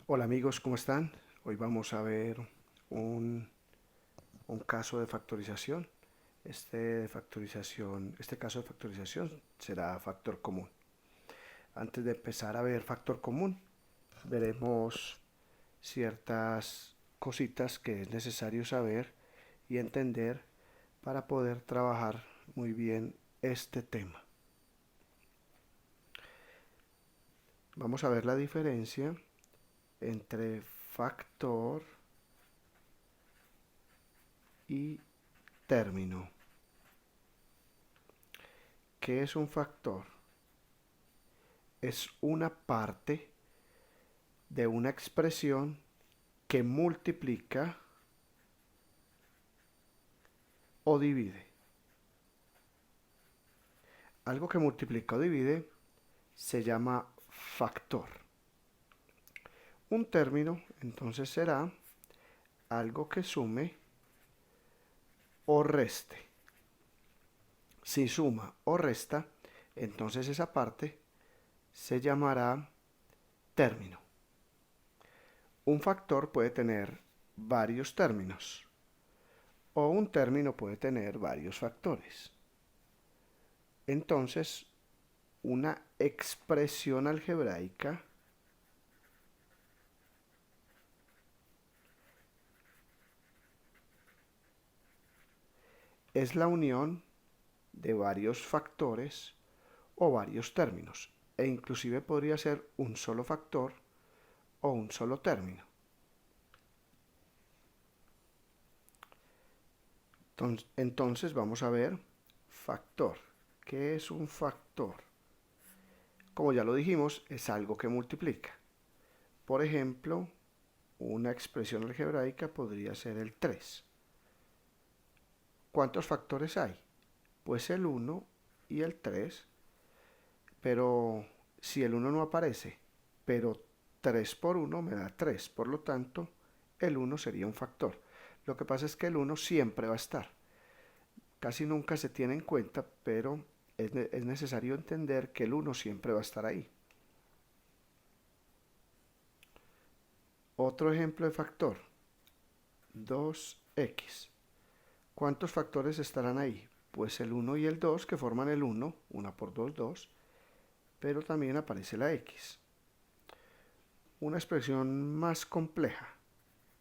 Hola amigos, ¿cómo están? Hoy vamos a ver un, un caso de factorización. Este caso de factorización será factor común. Antes de empezar a ver factor común, veremos ciertas cositas que es necesario saber y entender para poder trabajar muy bien este tema. Vamos a ver la diferencia entre factor y término. ¿Qué es un factor? Es una parte de una expresión que multiplica o divide. Algo que multiplica o divide se llama factor. Un término entonces será algo que sume o reste. Si suma o resta, entonces esa parte se llamará término. Un factor puede tener varios términos o un término puede tener varios factores. Entonces, una expresión algebraica es la unión de varios factores o varios términos, e inclusive podría ser un solo factor o un solo término. Entonces vamos a ver factor. ¿Qué es un factor? Como ya lo dijimos, es algo que multiplica. Por ejemplo, una expresión algebraica podría ser el 3. ¿Cuántos factores hay? Pues el 1 y el 3. Pero si el 1 no aparece, pero 3 por 1 me da 3, por lo tanto, el 1 sería un factor. Lo que pasa es que el 1 siempre va a estar. Casi nunca se tiene en cuenta, pero es necesario entender que el 1 siempre va a estar ahí. Otro ejemplo de factor, 2x. ¿Cuántos factores estarán ahí? Pues el 1 y el 2 que forman el 1, 1 por 2, 2, pero también aparece la x. Una expresión más compleja,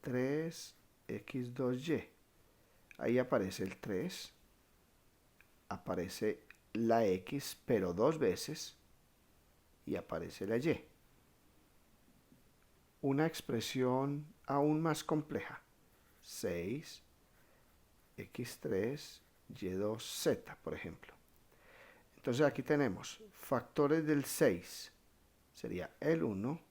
3x2y. Ahí aparece el 3, aparece la x, pero dos veces, y aparece la y. Una expresión aún más compleja, 6x3 y2z, por ejemplo. Entonces aquí tenemos factores del 6, sería el 1,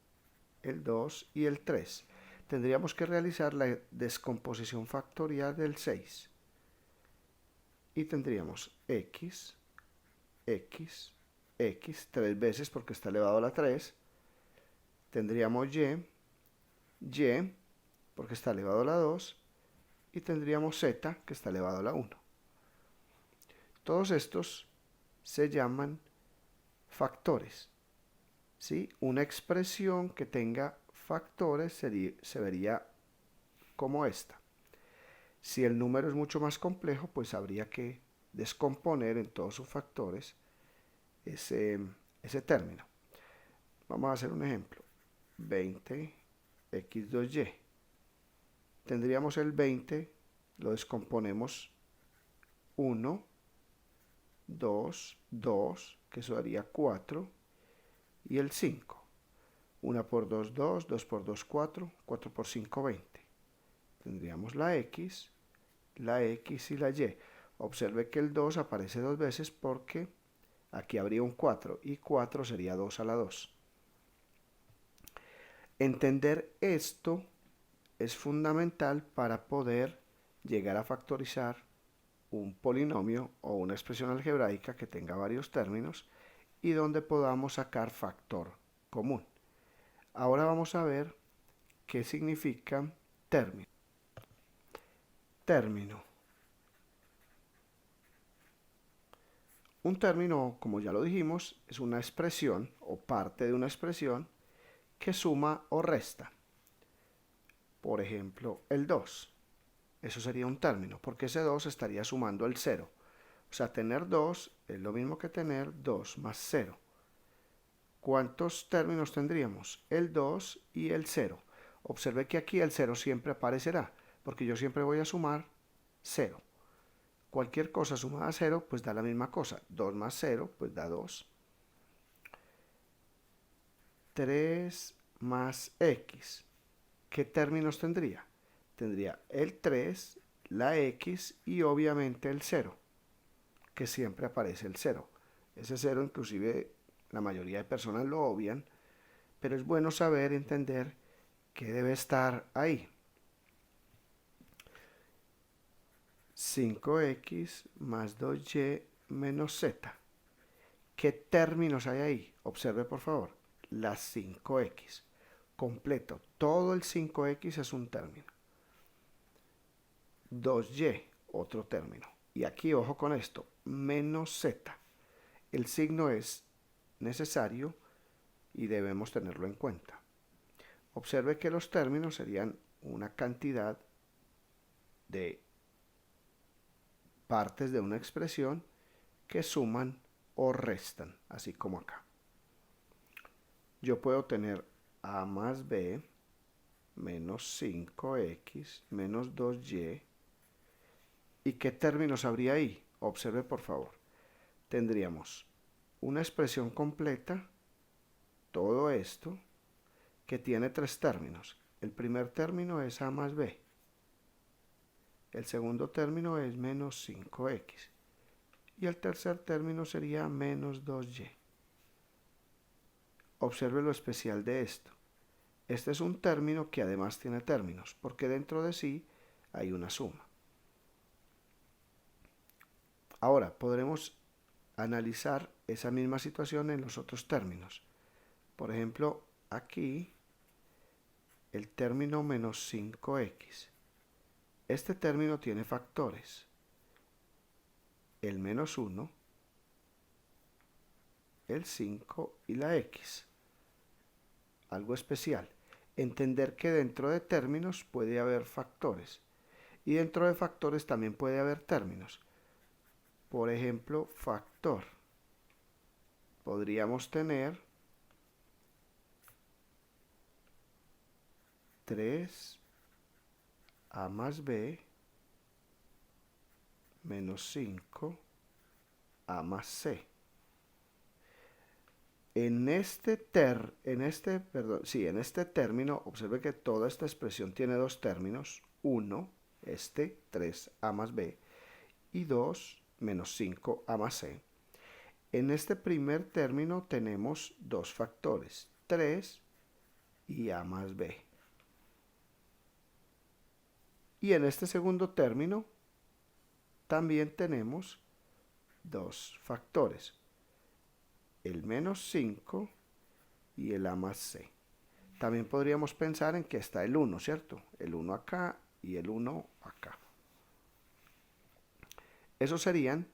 el 2 y el 3. Tendríamos que realizar la descomposición factorial del 6. Y tendríamos x, x, tres veces porque está elevado a la 3. Tendríamos y, porque está elevado a la 2. Y tendríamos z, que está elevado a la 1. Todos estos se llaman factores. ¿Sí? Una expresión que tenga factores se vería como esta. Si el número es mucho más complejo, pues habría que descomponer en todos sus factores ese, ese término. Vamos a hacer un ejemplo. 20x2y. Tendríamos el 20, lo descomponemos 1, 2, 2, que eso daría 4, y el 5. 1 por 2, 2, 2 por 2, 4, 4 por 5, 20. Tendríamos la x y la y. Observe que el 2 aparece dos veces porque aquí habría un 4 y 4 sería 2 a la 2. Entender esto es fundamental para poder llegar a factorizar un polinomio o una expresión algebraica que tenga varios términos y donde podamos sacar factor común. Ahora vamos a ver qué significa término. Término. Un término, como ya lo dijimos, es una expresión o parte de una expresión que suma o resta. por ejemplo, el 2. Eso sería un término, porque ese 2 estaría sumando el 0. O sea, tener 2 es lo mismo que tener 2 más 0. ¿Cuántos términos tendríamos? El 2 y el 0. Observe que aquí el 0 siempre aparecerá, porque yo siempre voy a sumar 0. Cualquier cosa sumada a 0, pues da la misma cosa. 2 más 0, pues da 2. 3 más x. ¿Qué términos tendría? Tendría el 3, la x y obviamente el 0, que siempre aparece el 0. Ese 0 inclusive la mayoría de personas lo obvian, pero es bueno saber, entender que debe estar ahí. 5x más 2y menos z. ¿Qué términos hay ahí? Observe por favor. Las 5x. Completo. Todo el 5x es un término. 2y, otro término. Y aquí, ojo con esto, menos z. El signo es necesario y debemos tenerlo en cuenta. Observe que los términos serían una cantidad de partes de una expresión que suman o restan, así como acá. Yo puedo tener a más b menos 5x menos 2y. ¿Y qué términos habría ahí? Observe por favor. Tendríamos una expresión completa, todo esto, que tiene 3 términos. El primer término es a más b. El segundo término es menos 5x. Y el tercer término sería menos 2y. Observe lo especial de esto. Este es un término que además tiene términos, porque dentro de sí hay una suma. Ahora, podremos analizar esa misma situación en los otros términos. Por ejemplo, aquí el término menos 5x. Este término tiene factores. El menos 1, el 5 y la x. Algo especial. Entender que dentro de términos puede haber factores. Y dentro de factores también puede haber términos. Por ejemplo, factor. Podríamos tener 3a más b menos 5a más c. En este término, observe que toda esta expresión tiene dos términos. 3a más b, y 2, menos 5a más c. En este primer término tenemos dos factores, 3 y a más b. Y en este segundo término también tenemos dos factores, el menos 5 y el a más c. También podríamos pensar en que está el 1, ¿cierto? El 1 acá y el 1 acá. Esos serían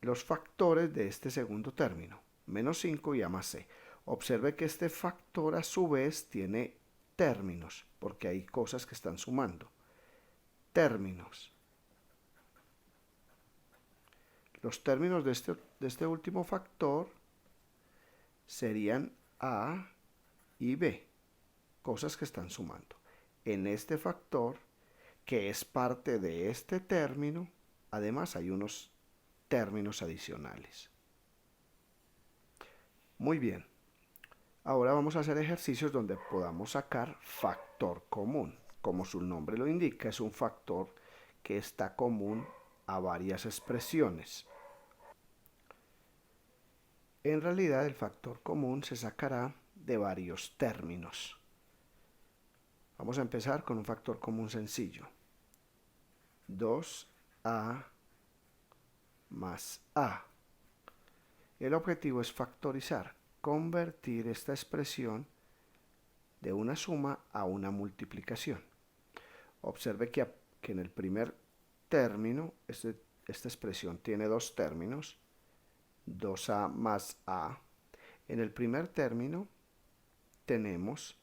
los factores de este segundo término, menos 5 y a más c. Observe que este factor a su vez tiene términos, porque hay cosas que están sumando. Términos. Los términos de este último factor serían a y b, cosas que están sumando. En este factor, que es parte de este término, además hay unos términos adicionales. Muy bien. Ahora vamos a hacer ejercicios donde podamos sacar factor común. Como su nombre lo indica, es un factor que está común a varias expresiones. En realidad el factor común se sacará de varios términos. Vamos a empezar con un factor común sencillo. 2a más a. El objetivo es factorizar, convertir esta expresión de una suma a una multiplicación. Observe que en el primer término, esta expresión tiene dos términos, 2a más a. En el primer término tenemos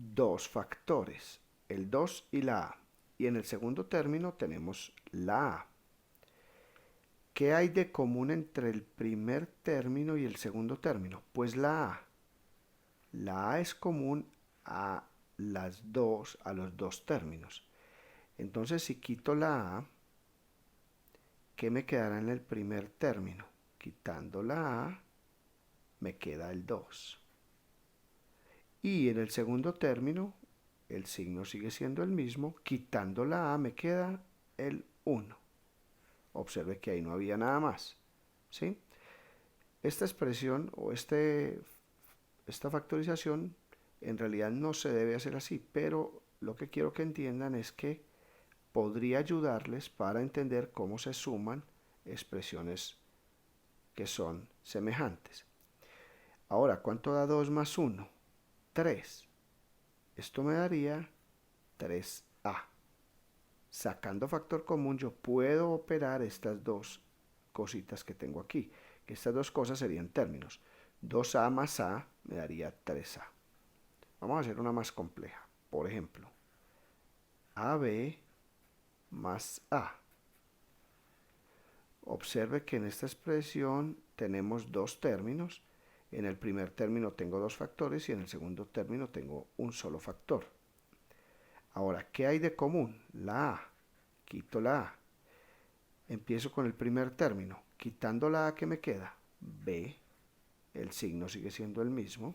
dos factores, el 2 y la a. Y en el segundo término tenemos la a. ¿Qué hay de común entre el primer término y el segundo término? Pues la a. La a es común a a los dos términos. Entonces, si quito la a, ¿qué me quedará en el primer término? Quitando la a, me queda el 2. Y en el segundo término, el signo sigue siendo el mismo. Quitando la a, me queda el 1. Observe que ahí no había nada más. ¿Sí? Esta expresión o esta factorización en realidad no se debe hacer así, pero lo que quiero que entiendan es que podría ayudarles para entender cómo se suman expresiones que son semejantes. Ahora, ¿cuánto da 2 más 1? 3. Esto me daría 3a. Sacando factor común, yo puedo operar estas dos cositas que tengo aquí. Que estas dos cosas serían términos. 2a más a me daría 3a. Vamos a hacer una más compleja. Por ejemplo, ab más a. Observe que en esta expresión tenemos dos términos. En el primer término tengo dos factores y en el segundo término tengo un solo factor. Ahora, ¿qué hay de común? La a. Quito la a. Empiezo con el primer término. Quitando la a, ¿qué me queda? B. El signo sigue siendo el mismo.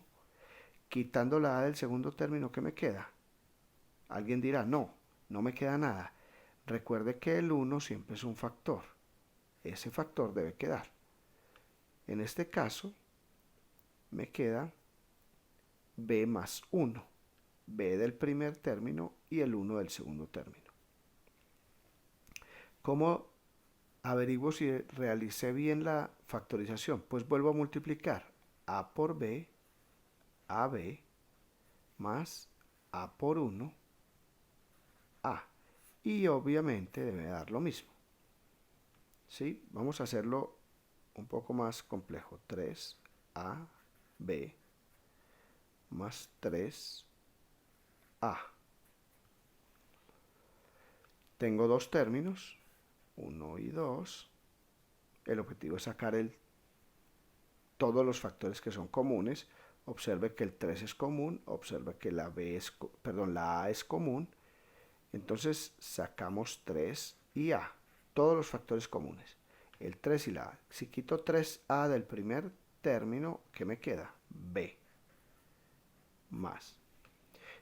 Quitando la a del segundo término, ¿qué me queda? Alguien dirá, no, no me queda nada. Recuerde que el 1 siempre es un factor. Ese factor debe quedar. En este caso, me queda b más 1. B del primer término y el 1 del segundo término. ¿Cómo averiguo si realicé bien la factorización? Pues vuelvo a multiplicar a por b, ab, más a por 1, a. Y obviamente debe dar lo mismo. ¿Sí? Vamos a hacerlo un poco más complejo. 3ab más 3a. Tengo dos términos, 1 y 2. El objetivo es sacar todos los factores que son comunes. Observe que el 3 es común, observe que la a es común. Entonces sacamos 3 y a, todos los factores comunes, el 3 y la a. Si quito 3a del primer término, ¿qué me queda? B más.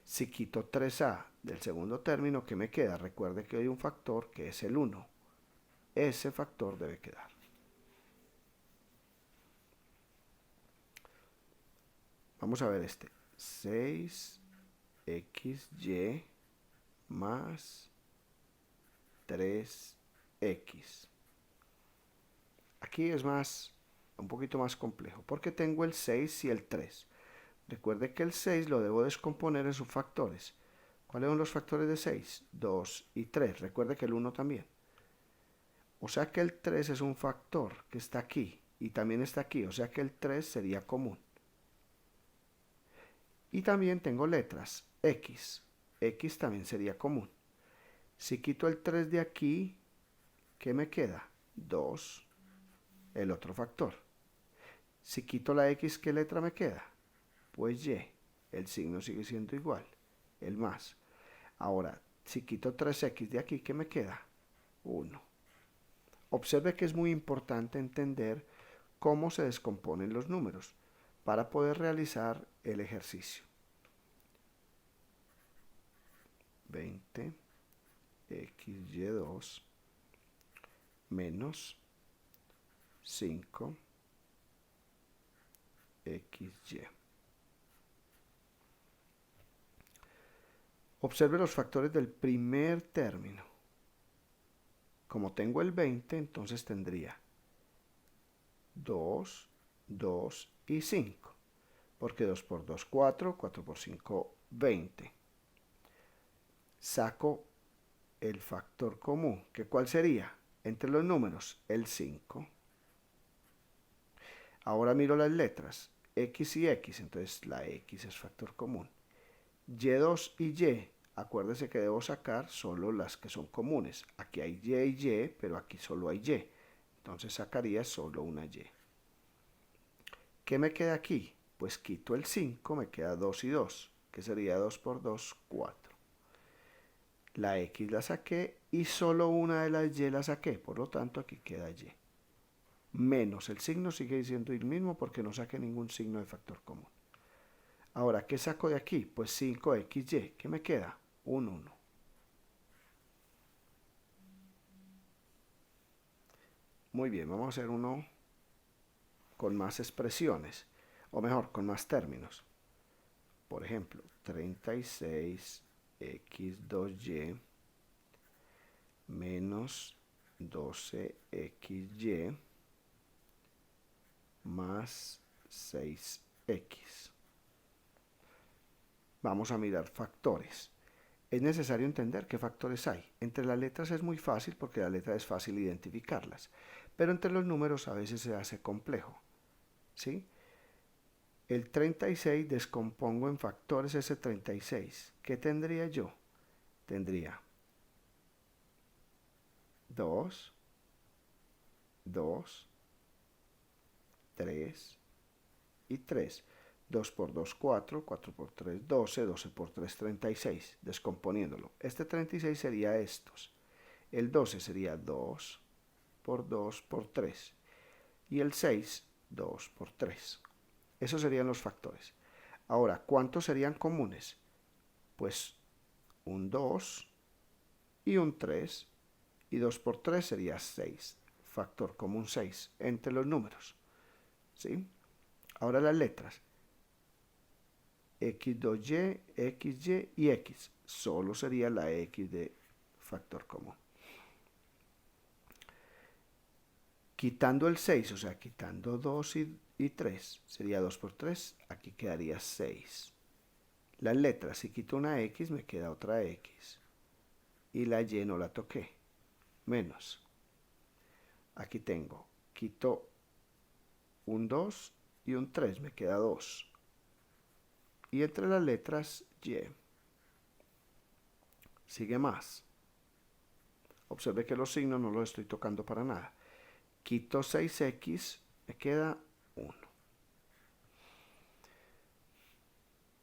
Si quito 3a del segundo término, ¿qué me queda? Recuerde que hay un factor que es el 1. Ese factor debe quedar. Vamos a ver este. 6xy más 3x. Aquí es un poquito más complejo, porque tengo el 6 y el 3. Recuerde que el 6 lo debo descomponer en sus factores. ¿Cuáles son los factores de 6? 2 y 3. Recuerde que el 1 también. O sea que el 3 es un factor que está aquí y también está aquí. O sea que el 3 sería común. Y también tengo letras. X. X también sería común. Si quito el 3 de aquí, ¿qué me queda? 2, el otro factor. Si quito la X, ¿qué letra me queda? Pues Y. El signo sigue siendo igual, el más. Ahora, si quito 3x de aquí, ¿qué me queda? 1. Observe que es muy importante entender cómo se descomponen los números para poder realizar el ejercicio. 20xy2 menos 5xy. Observe los factores del primer término. Como tengo el 20, entonces tendría 2, 2 y 5. Porque 2 por 2, 4, 4 por 5, 20. Saco el factor común, que ¿cuál sería? Entre los números, el 5. Ahora miro las letras, x y x, entonces la x es factor común. Y2 y Y, acuérdese que debo sacar solo las que son comunes. Aquí hay Y y Y, pero aquí solo hay Y. Entonces sacaría solo una Y. ¿Qué me queda aquí? Pues quito el 5, me queda 2 y 2, que sería 2 por 2, 4. La X la saqué y solo una de las Y la saqué, por lo tanto aquí queda Y. Menos el signo sigue siendo el mismo porque no saqué ningún signo de factor común. Ahora, ¿qué saco de aquí? Pues 5XY. ¿Qué me queda? Un 1. Muy bien, vamos a hacer uno con más expresiones, o mejor, con más términos. Por ejemplo, 36x2y menos 12xy más 6x. Vamos a mirar factores. Es necesario entender qué factores hay. Entre las letras es muy fácil porque la letra es fácil identificarlas, pero entre los números a veces se hace complejo. ¿Sí? El 36 descompongo en factores ese 36. ¿Qué tendría yo? Tendría 2, 2, 3 y 3. 2 por 2, 4, 4 por 3, 12, 12 por 3, 36, descomponiéndolo. Este 36 sería estos. El 12 sería 2 por 2 por 3. Y el 6, 2 por 3. Esos serían los factores. Ahora, ¿cuántos serían comunes? Pues un 2 y un 3. Y 2 por 3 sería 6. Factor común 6 entre los números. ¿Sí? Ahora las letras. X2Y, XY y X. Solo sería la X de factor común. Quitando el 6, o sea, quitando 2 y 3, sería 2 por 3, aquí quedaría 6. Las letras, si quito una X, me queda otra X. Y la Y no la toqué. Menos. Aquí tengo, quito un 2 y un 3, me queda 2. Y entre las letras, Y. Sigue más. Observe que los signos no los estoy tocando para nada. Quito 6X, me queda 1.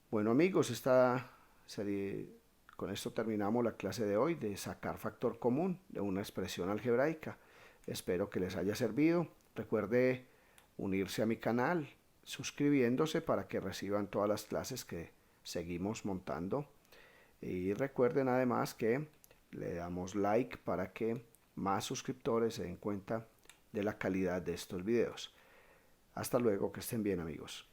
Bueno amigos, con esto terminamos la clase de hoy de sacar factor común de una expresión algebraica. Espero que les haya servido. Recuerde unirse a mi canal suscribiéndose para que reciban todas las clases que seguimos montando. Y recuerden además que le damos like para que más suscriptores se den cuenta de la calidad de estos videos. Hasta luego, que estén bien amigos.